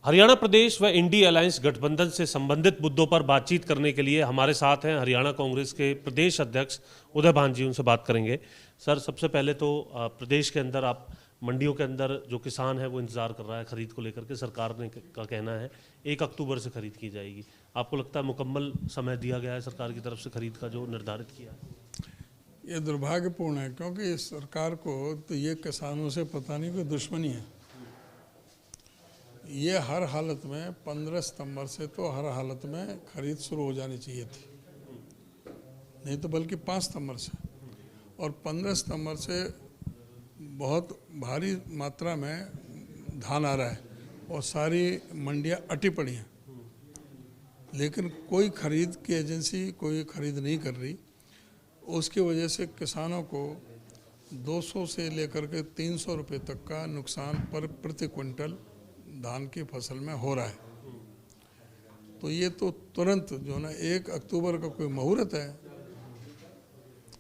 हरियाणा प्रदेश व INDI alliance गठबंधन से संबंधित मुद्दों पर बातचीत करने के लिए हमारे साथ हैं हरियाणा कांग्रेस के प्रदेश अध्यक्ष उदय भान जी। उनसे बात करेंगे। सर, सबसे पहले तो प्रदेश के अंदर आप मंडियों के अंदर जो किसान है वो इंतजार कर रहा है खरीद को लेकर के। सरकार ने का कहना है 1 अक्टूबर से खरीद की जाएगी। आपको लगता है मुकम्मल समय दिया गया है सरकार की तरफ से खरीद का जो निर्धारित किया है? ये दुर्भाग्यपूर्ण है, क्योंकि इस सरकार को तो ये किसानों से पता नहीं कोई दुश्मनी है। ये हर हालत में 15 सितंबर से तो हर हालत में खरीद शुरू हो जानी चाहिए थी, नहीं तो बल्कि 5 सितंबर से। और 15 सितंबर से बहुत भारी मात्रा में धान आ रहा है और सारी मंडियां अटी पड़ी हैं, लेकिन कोई खरीद की एजेंसी कोई खरीद नहीं कर रही। उसकी वजह से किसानों को 200 से लेकर के 300 रुपये तक का नुकसान प्रति क्विंटल धान की फसल में हो रहा है। तो ये तो तुरंत जो ना 1 अक्टूबर का कोई मुहूर्त है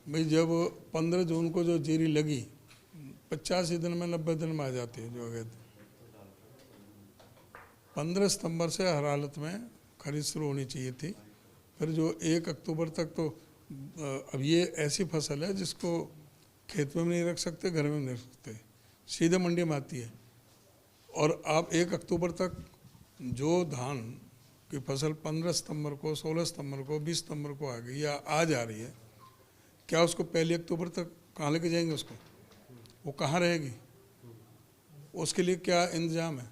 भाई, जब 15 जून को जो जीरी लगी 85 दिन में 90 दिन में आ जाती है। जो अगर 15 सितंबर से हर हालत में खरीद शुरू होनी चाहिए थी। फिर जो 1 अक्टूबर तक तो अब ये ऐसी फसल है जिसको खेत में भी नहीं रख सकते, घर में भी नहीं रख सकते, सीधे मंडी में आती है। और आप 1 अक्टूबर तक जो धान की फसल 15 सितंबर को, 16 सितंबर को, 20 सितंबर को आ गई या आ जा रही है, क्या उसको 1 अक्टूबर तक कहाँ लेके जाएंगे? उसको वो कहाँ रहेगी? उसके लिए क्या इंतजाम है?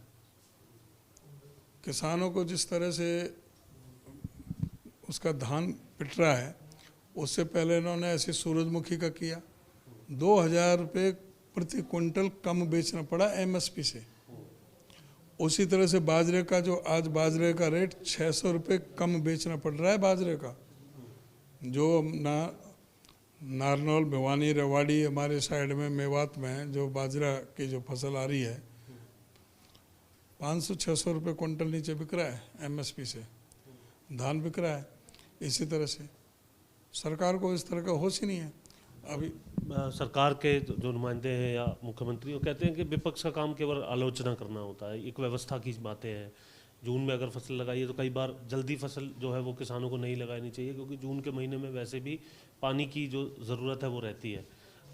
किसानों को जिस तरह से उसका धान पिट रहा है, उससे पहले इन्होंने ऐसे सूरजमुखी का किया, 2000 रुपये प्रति क्विंटल कम बेचना पड़ा एमएसपी से। उसी तरह से बाजरे का, जो आज बाजरे का रेट 600 रुपये कम बेचना पड़ रहा है बाजरे का। जो नारनौल, भिवानी, रेवाड़ी हमारे साइड में मेवात में जो बाजरा की जो फसल आ रही है 500-600 रुपये क्विंटल नीचे बिक रहा है एमएसपी से धान बिक रहा है। इसी तरह से सरकार को इस तरह का होश ही नहीं है। अभी सरकार के जो नुमाइंदे हैं या मुख्यमंत्री वो कहते हैं कि विपक्ष का काम केवल आलोचना करना होता है, एक व्यवस्था की बातें हैं। जून में अगर फसल लगाई है तो कई बार जल्दी फसल जो है वो किसानों को नहीं लगानी चाहिए, क्योंकि जून के महीने में वैसे भी पानी की जो ज़रूरत है वो रहती है।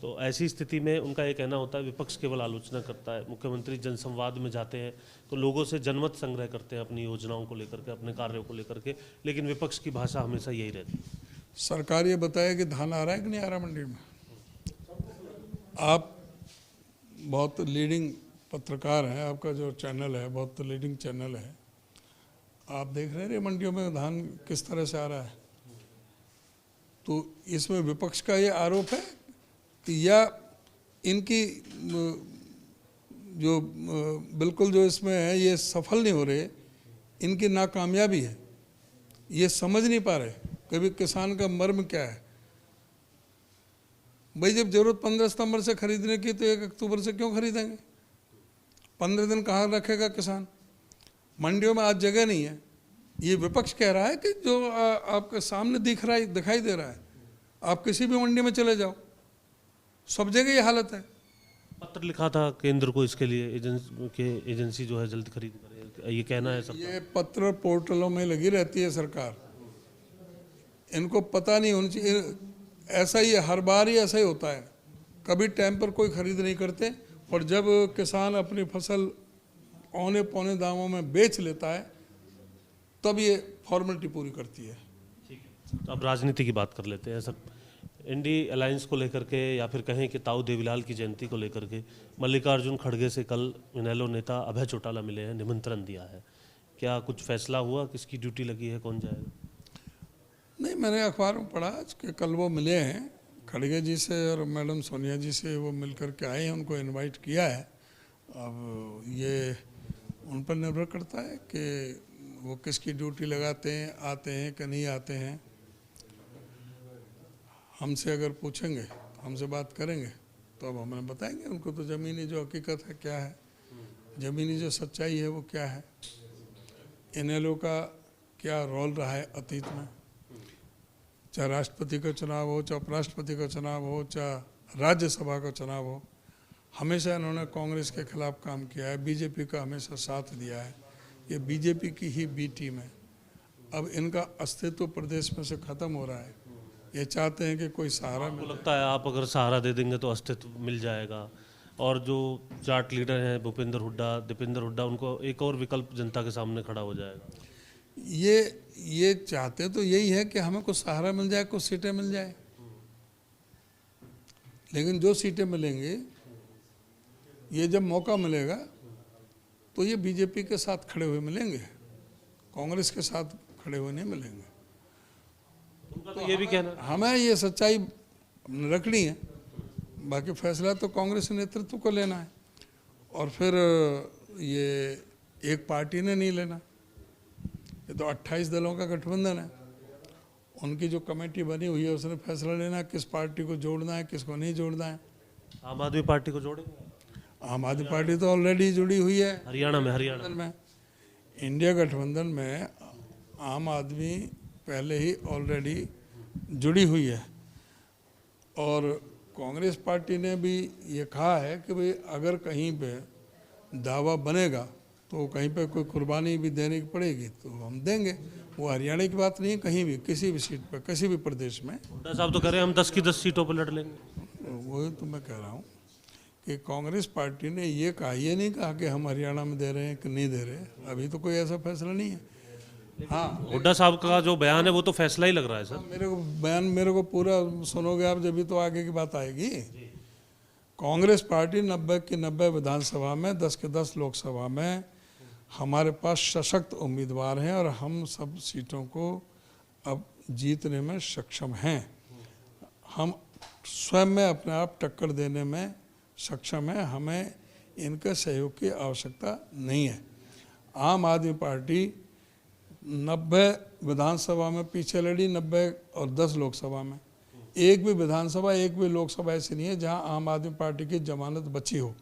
तो ऐसी स्थिति में उनका ये कहना होता है विपक्ष केवल आलोचना करता है। मुख्यमंत्री जनसंवाद में जाते हैं तो लोगों से जनमत संग्रह करते हैं अपनी योजनाओं को लेकर के, अपने कार्यों को लेकर के, लेकिन विपक्ष की भाषा हमेशा यही रहती है। सरकार ये बताए कि धान आ रहा है कि नहीं आ रहा मंडी में। आप बहुत लीडिंग पत्रकार हैं, आपका जो चैनल है बहुत लीडिंग चैनल है, आप देख रहे हैं मंडियों में धान किस तरह से आ रहा है। तो इसमें विपक्ष का ये आरोप है कि या इनकी जो बिल्कुल जो इसमें है ये सफल नहीं हो रहे, इनकी नाकामयाबी है, ये समझ नहीं पा रहे कभी किसान का मर्म क्या है। भाई जब जरूरत 15 सितंबर से खरीदने की तो 1 अक्टूबर से क्यों खरीदेंगे? 15 दिन कहाँ रखेगा किसान? मंडियों में आज जगह नहीं है। ये विपक्ष कह रहा है कि जो आपके सामने दिखाई दे रहा है, आप किसी भी मंडी में चले जाओ, सब जगह ये हालत है। पत्र लिखा था केंद्र को इसके लिए, एजेंसी जो है जल्द खरीद करे, ये कहना है सरकार। ये पत्र पोर्टलों में लगी रहती है सरकार, इनको पता नहीं होना चाहिए। ऐसा ही हर बार ही ऐसा ही होता है, कभी टाइम पर कोई खरीद नहीं करते, और जब किसान अपनी फसल औने पौने दामों में बेच लेता है तब ये फॉर्मेलिटी पूरी करती है। ठीक है, तो अब राजनीति की बात कर लेते हैं सर। इंडी अलायंस को लेकर के या फिर कहें कि ताऊ देवीलाल की जयंती को लेकर के मल्लिकार्जुन खड़गे से कल इनेलो नेता अभय चौटाला मिले हैं, निमंत्रण दिया है। क्या कुछ फैसला हुआ, किसकी ड्यूटी लगी है, कौन जाएगा? नहीं, मैंने अखबार में पढ़ा कि कल वो मिले हैं खड़गे जी से और मैडम सोनिया जी से, वो मिल कर के आए हैं, उनको इनवाइट किया है। अब ये उन पर निर्भर करता है कि वो किसकी ड्यूटी लगाते हैं, आते हैं कि नहीं आते हैं। हमसे अगर पूछेंगे, हमसे बात करेंगे तो अब हमें बताएंगे उनको तो ज़मीनी जो हकीकत है क्या है, ज़मीनी जो सच्चाई है वो क्या है, इनेलो का क्या रोल रहा है अतीत में, चाहे राष्ट्रपति का चुनाव हो, चाहे उपराष्ट्रपति का चुनाव हो, चाहे राज्यसभा का चुनाव हो। हमेशा इन्होंने कांग्रेस के खिलाफ काम किया है, बीजेपी का हमेशा साथ दिया है। ये बीजेपी की ही बी टीम है। अब इनका अस्तित्व प्रदेश में से खत्म हो रहा है। ये चाहते हैं कि कोई सहारा आपको मिले। लगता है आप अगर सहारा दे देंगे तो अस्तित्व मिल जाएगा? और जो जाट लीडर हैं भूपेंद्र हुड्डा, दीपेंद्र हुड्डा, उनको एक और विकल्प जनता के सामने खड़ा हो जाएगा। ये चाहते तो यही है कि हमें कुछ सहारा मिल जाए, कुछ सीटें मिल जाए। लेकिन जो सीटें मिलेंगी, ये जब मौका मिलेगा तो ये बीजेपी के साथ खड़े हुए मिलेंगे, कांग्रेस के साथ खड़े हुए नहीं मिलेंगे। उनका तो ये भी कहना है। हमें ये सच्चाई रखनी है, बाकी फैसला तो कांग्रेस नेतृत्व को लेना है। और फिर ये एक पार्टी ने नहीं लेना, ये तो 28 दलों का गठबंधन है। उनकी जो कमेटी बनी हुई है उसने फैसला लेना है किस पार्टी को जोड़ना है, किसको नहीं जोड़ना है। आम आदमी पार्टी को जोड़ेंगे? आम आदमी पार्टी तो ऑलरेडी जुड़ी हुई है हरियाणा में। इंडिया गठबंधन में आम आदमी पहले ही ऑलरेडी जुड़ी हुई है। और कांग्रेस पार्टी ने भी ये कहा है कि भाई अगर कहीं पे दावा बनेगा तो कहीं पे कोई कुर्बानी भी देने की पड़ेगी तो हम देंगे। वो हरियाणा की बात नहीं है, कहीं भी किसी भी सीट पर किसी भी प्रदेश में। हुड्डा साहब तो कह रहे हैं हम 10 की 10 सीटों पर लड़ लेंगे। वही तो मैं कह रहा हूँ कि कांग्रेस पार्टी ने ये कहा, ये नहीं कहा कि हम हरियाणा में दे रहे हैं कि नहीं दे रहे। अभी तो कोई ऐसा फैसला नहीं है। हाँ, हुड्डा साहब का जो बयान है वो तो फैसला ही लग रहा है सर। मेरे को पूरा सुनोगे आप जब भी तो आगे की बात आएगी। कांग्रेस पार्टी 90 की 90 विधानसभा में, 10 के 10 लोकसभा में हमारे पास सशक्त उम्मीदवार हैं और हम सब सीटों को अब जीतने में सक्षम हैं। हम स्वयं में अपने आप टक्कर देने में सक्षम हैं। हमें इनके सहयोग की आवश्यकता नहीं है। आम आदमी पार्टी 90 विधानसभा में पीछे लड़ी, 90 और 10 लोकसभा में। एक भी विधानसभा, एक भी लोकसभा ऐसी नहीं है जहां आम आदमी पार्टी की जमानत बची हो।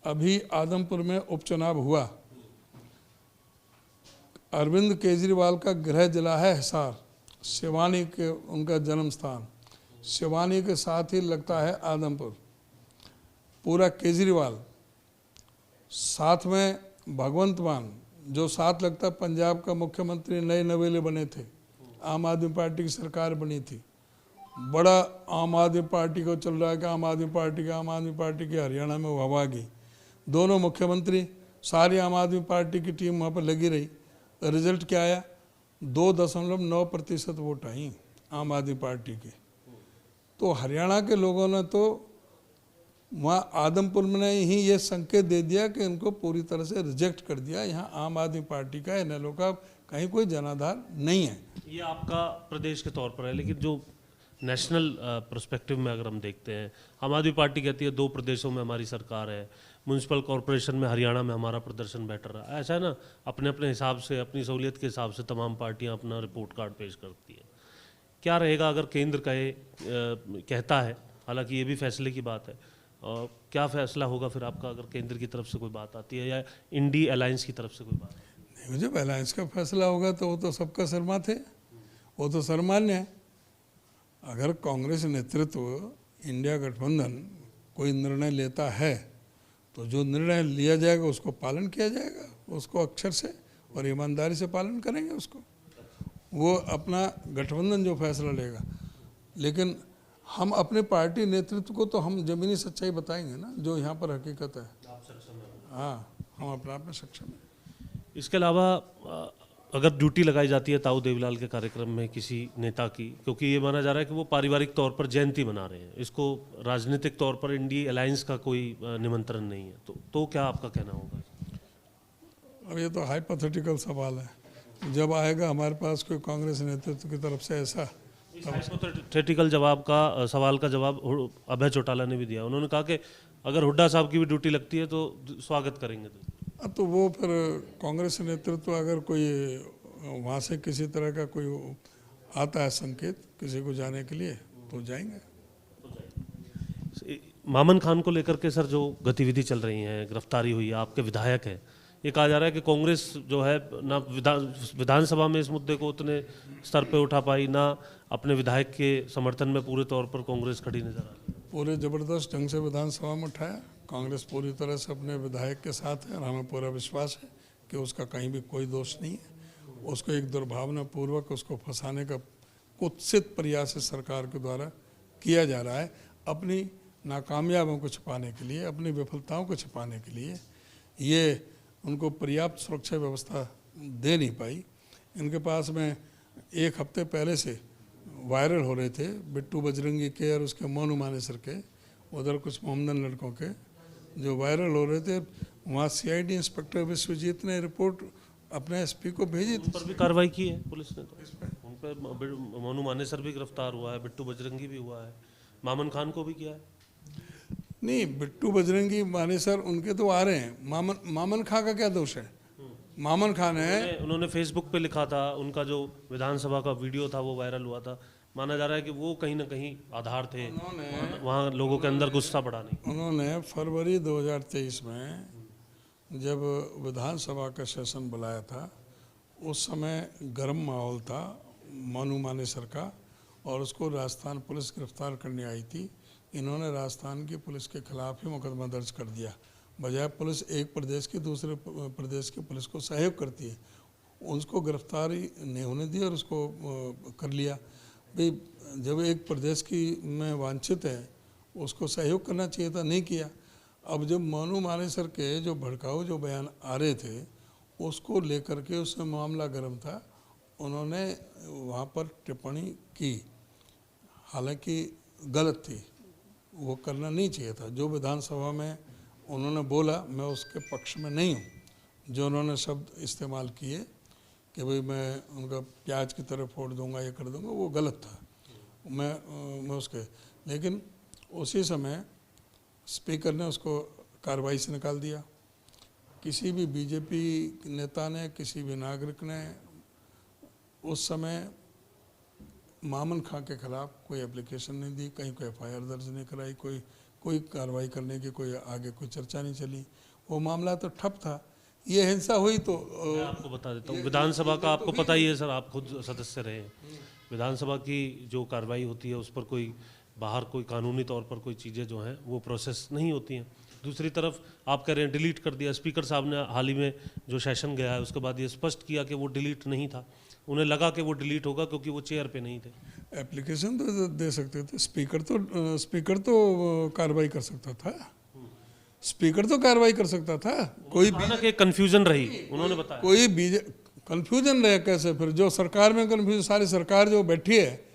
अभी आदमपुर में उपचुनाव हुआ, अरविंद केजरीवाल का गृह जिला है हिसार, शिवानी के उनका जन्म स्थान, शिवानी के साथ ही लगता है आदमपुर। पूरा केजरीवाल, साथ में भगवंत मान जो साथ लगता पंजाब का मुख्यमंत्री, नए नवेले बने थे, आम आदमी पार्टी की सरकार बनी थी। बड़ा आम आदमी पार्टी को चल रहा है कि आम आदमी पार्टी की हरियाणा में हवा गई। दोनों मुख्यमंत्री, सारी आम आदमी पार्टी की टीम वहाँ पर लगी रही। रिजल्ट क्या आया? 2.9% वोट आई आम आदमी पार्टी के। तो हरियाणा के लोगों ने तो वहाँ आदमपुर में ही ये संकेत दे दिया कि इनको पूरी तरह से रिजेक्ट कर दिया। यहाँ आम आदमी पार्टी का, इनेलो का कहीं कोई जनाधार नहीं है। ये आपका प्रदेश के तौर पर है, लेकिन जो नेशनल पर्सपेक्टिव में अगर हम देखते हैं, आम आदमी पार्टी कहती है 2 प्रदेशों में हमारी सरकार है, म्यूनसिपल कॉरपोरेशन में हरियाणा में हमारा प्रदर्शन बेटर रहा। ऐसा है ना, अपने अपने हिसाब से, अपनी सहूलियत के हिसाब से तमाम पार्टियां अपना रिपोर्ट कार्ड पेश करती हैं। क्या रहेगा अगर केंद्र कहता है, हालांकि ये भी फैसले की बात है, क्या फैसला होगा फिर आपका अगर केंद्र की तरफ से कोई बात आती है या इंडी अलायंस की तरफ से कोई बात? नहीं, जब अलायंस का फैसला होगा तो वो तो सबका सरमाथ है, वो तो सर्वमान्य है। अगर कांग्रेस नेतृत्व इंडिया गठबंधन कोई निर्णय लेता है तो जो निर्णय लिया जाएगा उसको पालन किया जाएगा, उसको अक्षर से और ईमानदारी से पालन करेंगे उसको। वो अपना गठबंधन जो फैसला लेगा, लेकिन हम अपने पार्टी नेतृत्व को तो हम जमीनी सच्चाई बताएंगे ना, जो यहाँ पर हकीकत है। हाँ, हम अपने आप में सक्षम हैं। इसके अलावा अगर ड्यूटी लगाई जाती है ताऊ देवीलाल के कार्यक्रम में किसी नेता की, क्योंकि ये माना जा रहा है कि वो पारिवारिक तौर पर जयंती मना रहे हैं, इसको राजनीतिक तौर पर इंडी अलायंस का कोई निमंत्रण नहीं है, तो क्या आपका कहना होगा? अब ये तो हाइपोथेटिकल सवाल है। जब आएगा हमारे पास कोई कांग्रेस नेतृत्व की तरफ से ऐसा, हाइपोथेटिकल सवाल का जवाब अभय चौटाला ने भी दिया। उन्होंने कहा कि अगर हुड्डा साहब की भी ड्यूटी लगती है तो स्वागत करेंगे। तो वो फिर कांग्रेस नेतृत्व अगर कोई वहाँ से किसी तरह का कोई आता है संकेत किसी को जाने के लिए तो जाएंगे। मामन खान को लेकर के सर जो गतिविधि चल रही है, गिरफ्तारी हुई है, आपके विधायक है, ये कहा जा रहा है कि कांग्रेस जो है ना विधानसभा में इस मुद्दे को उतने स्तर पे उठा पाई, ना अपने विधायक के समर्थन में पूरे तौर पर कांग्रेस खड़ी नजर आ रही है। पूरे ज़बरदस्त ढंग से विधानसभा में उठाया। कांग्रेस पूरी तरह से अपने विधायक के साथ है और हमें पूरा विश्वास है कि उसका कहीं भी कोई दोष नहीं है, उसको एक दुर्भावनापूर्वक उसको फंसाने का कुत्सित प्रयास सरकार के द्वारा किया जा रहा है, अपनी नाकामयाबियों को छिपाने के लिए, अपनी विफलताओं को छिपाने के लिए। ये उनको पर्याप्त सुरक्षा व्यवस्था दे नहीं पाई। इनके पास में एक हफ्ते पहले से वायरल हो रहे थे बिट्टू बजरंगी के और उसके मोनू मानेसर के, उधर कुछ मोहम्मदन लड़कों के जो वायरल हो रहे थे। वहाँ सीआईडी इंस्पेक्टर विश्वजीत ने रिपोर्ट अपने एसपी को भेजी थी। उन पर भी कार्रवाई की है पुलिस ने, तो उन पर मोनू मानेसर भी गिरफ्तार हुआ है, बिट्टू बजरंगी भी हुआ है, मामन खान को भी किया है। नहीं, बिट्टू बजरंगी मानेसर उनके तो आ रहे हैं। मामन खां का क्या दोष है? मामन खान है, उन्होंने फेसबुक पे लिखा था, उनका जो विधानसभा का वीडियो था वो वायरल हुआ था। माना जा रहा है कि वो कहीं ना कहीं आधार थे, वहाँ लोगों के अंदर गुस्सा बढ़ा नहीं। उन्होंने फरवरी 2023 में जब विधानसभा का सेशन बुलाया था, उस समय गर्म माहौल था मोनू मानेसर का, और उसको राजस्थान पुलिस गिरफ्तार करने आई थी। इन्होंने राजस्थान की पुलिस के खिलाफ ही मुकदमा दर्ज कर दिया, बजाय पुलिस एक प्रदेश की दूसरे प्रदेश की पुलिस को सहयोग करती है, उसको गिरफ्तारी नहीं होने दी और उसको कर लिया। भाई जब एक प्रदेश की में वांछित है उसको सहयोग करना चाहिए था, नहीं किया। अब जब मोनू मानेसर के जो भड़काऊ जो बयान आ रहे थे उसको लेकर के उसमें मामला गर्म था, उन्होंने वहाँ पर टिप्पणी की, हालांकि गलत थी, वो करना नहीं चाहिए था। जो विधानसभा में उन्होंने बोला, मैं उसके पक्ष में नहीं हूँ। जो उन्होंने शब्द इस्तेमाल किए कि भाई मैं उनका प्याज की तरह फोड़ दूंगा, ये कर दूंगा, वो गलत था। मैं उसके, लेकिन उसी समय स्पीकर ने उसको कार्रवाई से निकाल दिया। किसी भी बीजेपी नेता ने, किसी भी नागरिक ने उस समय मामन खां के खिलाफ कोई एप्लीकेशन नहीं दी, कहीं कोई एफआईआर दर्ज नहीं कराई, कोई कार्रवाई करने की कोई आगे कोई चर्चा नहीं चली। वो मामला तो ठप था। ये हिंसा हुई तो मैं आपको बता देता हूँ, विधानसभा का आपको पता ही है सर, आप खुद सदस्य रहे हैं। विधानसभा की जो कार्रवाई होती है उस पर कोई बाहर कोई कानूनी तौर पर कोई चीज़ें जो हैं वो प्रोसेस नहीं होती हैं। दूसरी तरफ आप कह रहे हैं डिलीट कर दिया, स्पीकर साहब ने हाल ही में जो सेशन गया है उसके बाद ये स्पष्ट किया कि वो डिलीट नहीं था, उन्हें लगा कि वो डिलीट होगा क्योंकि वो चेयर पे नहीं थे। एप्लीकेशन तो दे सकते थे, स्पीकर तो कार्रवाई कर सकता था, स्पीकर तो कार्रवाई कर सकता था। कोई भी कंफ्यूजन रही, उन्होंने बताया कोई कंफ्यूजन रहे कैसे? फिर जो सरकार में कंफ्यूजन, सारी सरकार जो बैठी है,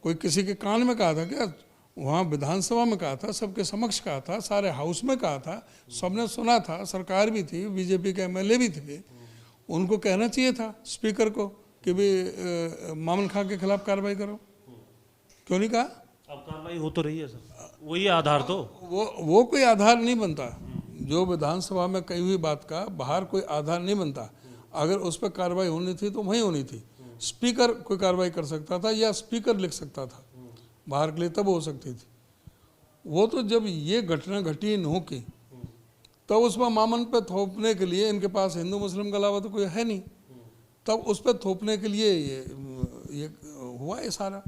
कोई किसी के कान में कहा था क्या? वहाँ विधानसभा में कहा था, सबके समक्ष कहा था, सारे हाउस में कहा था, सबने सुना था, सरकार भी थी, बीजेपी के एमएलए भी थे। उनको कहना चाहिए था स्पीकर को कि भाई मामन खां के खिलाफ कार्रवाई करो, क्यों नहीं कहा? अब कार्रवाई हो तो रही है सर, वही आधार तो वो कोई आधार नहीं बनता। जो विधानसभा में कही हुई बात का बाहर कोई आधार नहीं बनता। अगर उस पर कार्रवाई होनी थी तो वहीं होनी थी। स्पीकर कोई कार्रवाई कर सकता था या स्पीकर लिख सकता था बाहर के लिए, तब हो सकती थी। वो तो जब ये घटना घटी नौ की, तब उसमें मामन पे थोपने के लिए इनके पास हिंदू मुस्लिम के अलावा तो कोई है नहीं, तब उस पर थोपने के लिए ये हुआ ये सारा।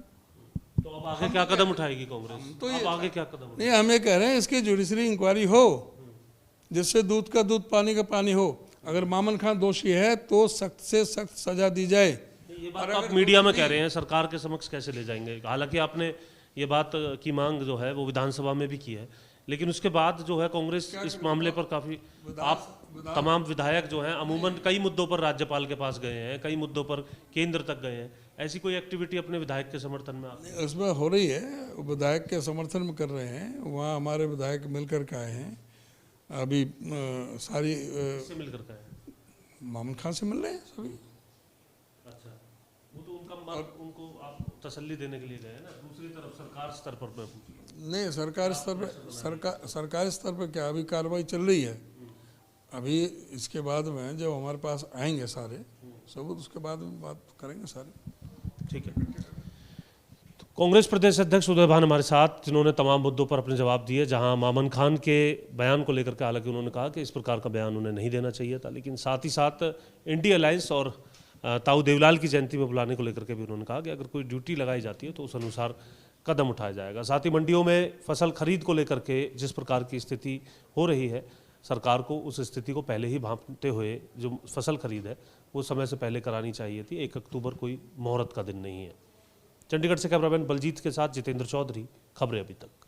तो अब आगे क्या कदम उठाएगी कांग्रेस? तो अब आगे क्या कदम नहीं, हम ये कह रहे हैं इसकी जुडिशरी इंक्वायरी हो, जिससे दूध का दूध पानी का पानी हो। अगर मामन खान दोषी है तो सख्त से सख्त सजा दी जाए। ये बात आप मीडिया में कह रहे हैं, सरकार के समक्ष कैसे ले जाएंगे? हालांकि आपने ये बात की मांग जो है वो विधानसभा में भी की है, लेकिन उसके बाद जो है कांग्रेस इस मामले पर काफी, आप तमाम विधायक जो हैं अमूमन कई मुद्दों पर राज्यपाल के पास गए हैं, कई मुद्दों पर केंद्र तक गए हैं। ऐसी कोई एक्टिविटी अपने विधायक के समर्थन में आप? उसमें हो रही है, विधायक के समर्थन में कर रहे हैं। वहाँ हमारे विधायक मिलकर के आए हैं अभी सारी से मिलकर के आए? मामन खान से मिल रहे हैं सभी। अच्छा, वो तो उनको आप तसल्ली देने के लिए गए हैं ना। दूसरी तरफ सरकार स्तर पर नहीं, सरकार स्तर पर सरकारी स्तर पर क्या, अभी कार्रवाई चल रही है। अभी इसके बाद में जब हमारे पास आएंगे सारे सबूत, उसके बाद में बात करेंगे सारे। ठीक है। तो कांग्रेस प्रदेश अध्यक्ष उदय भान हमारे साथ, जिन्होंने तमाम मुद्दों पर अपने जवाब दिए। जहां मामन खान के बयान को लेकर के हालांकि उन्होंने कहा कि इस प्रकार का बयान उन्हें नहीं देना चाहिए था, लेकिन साथ ही साथ इंडिया अलायंस और ताऊ देवलाल की जयंती में बुलाने को लेकर के भी उन्होंने कहा कि अगर कोई ड्यूटी लगाई जाती है तो उस अनुसार कदम उठाया जाएगा। साथ ही मंडियों में फसल खरीद को लेकर के जिस प्रकार की स्थिति हो रही है, सरकार को उस स्थिति को पहले ही भांपते हुए जो फसल खरीद है वो समय से पहले करानी चाहिए थी। 1 अक्टूबर कोई मुहूर्त का दिन नहीं है। चंडीगढ़ से कैमरामैन बलजीत के साथ जितेंद्र चौधरी, खबरें अभी तक।